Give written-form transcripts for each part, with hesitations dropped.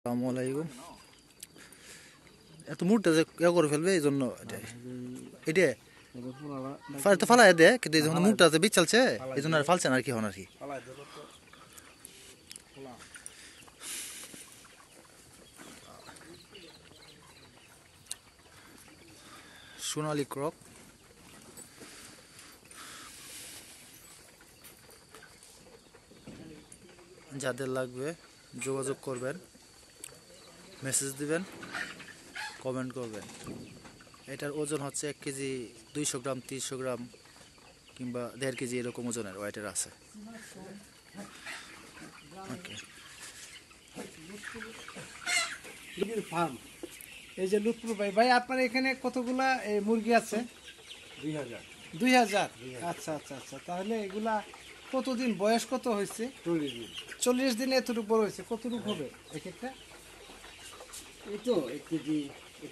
আসসালামু আলাইকুম। এত মুডটা যে করে ফেলবে এই জন্য এটা তো ফালাই দেয়, কিন্তু এই যখন মুডটা যে বিচ চালছে এই জন্য আর ফালছে না আর কি হন আর কি। সোনালী ক্রক যাদের লাগবে যোগাযোগ করবেন, মেসেজ দিবেন, কমেন্ট করবেন। এটার ওজন হচ্ছে 1 কেজি 200 গ্রাম, 300 গ্রাম কিংবা 1.5 কেজি এরকম ওজনের ওয়েটের আছে। ওকে, ফার্ম এই যে লুৎফুর ভাই, ভাই আপনার এখানে কতগুলা মুরগি আছে? 2000। আচ্ছা আচ্ছা আচ্ছা, তাহলে এগুলা কতদিন বয়স কত হয়েছে? 40 দিনে এতটুকু বড় হয়েছে। কতটুকু হবে এক একটা? এই তো 1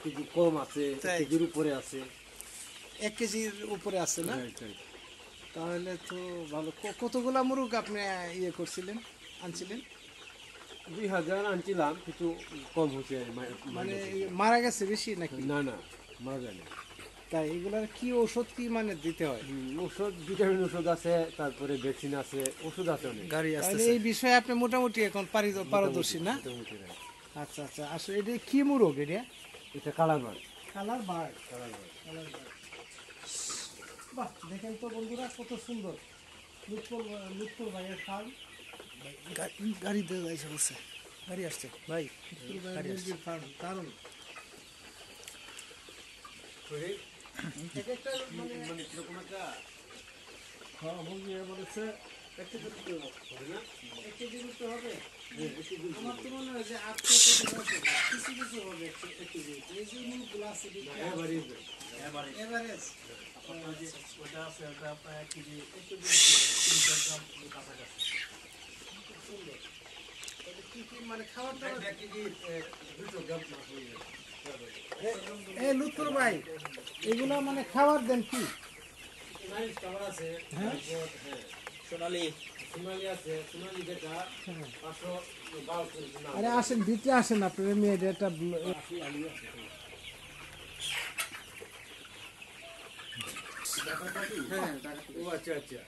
কেজি কম আছে, 1 কেজির উপরে আছে। 1 কেজির উপরে আছে না? তাহলে তো ভালো। কতগুলা মুরগ আপনি ইয়ে করছিলেন, আনছিলেন? 2000 আনছিলাম, কিছু কম হয়েছে। মানে মারা গেছে বেশি নাকি? না না, মারা যায় না। তাই এগুলার কি ওষুধ কি মানে দিতে হয়? ওষুধ, ভিটামিন ওষুধ আছে, তারপরে ভ্যাকসিন আছে, ওষুধ আছে অনেক। গাড়ি তাহলে আসতেছে। এই বিষয়ে আপনি মোটামুটি এখন পারদর্শী না? আচ্ছা আচ্ছা, আসলে এটা কি মুরগ? এটা কালামার। Colour bird. বাহ, দেখেন তো বন্ধুরা কত সুন্দর লুৎফুর ভাইয়ের ফার্ম। গাড়ি দিয়ে যাইছে বলছে, গাড়ি আসছে ভাই। মুরগির ফার্ম দারুণ। এক একটা মানে হ্যাঁ, মুরগি বলেছে 1 কেজির উপরে হবে না? 1 কেজির উপরে হবে। আমার তো মনে হয় যে 8 কেজি হবে, কিছু কিছু হবে 1 কেজি। এই যে মুরগিগুলো আছে এভারেজ ওটা আছে, ওটা আপনার 1 কেজি 300 গ্রাম কাছাকাছি। সুন্দর। কি কি মানে খাবার দাবার 1 কেজি 200 গ্রাম হয়ে যাবে। এই লুৎফুর ভাই, এগুলো মানে খাবার দেন কি? খাবার আছে, সোনালী আছে, সোনালী যেটা 512। আরে আসেন, ভিতরে আসেন, আপনার মেয়ের একটা ও আচ্ছা আচ্ছা।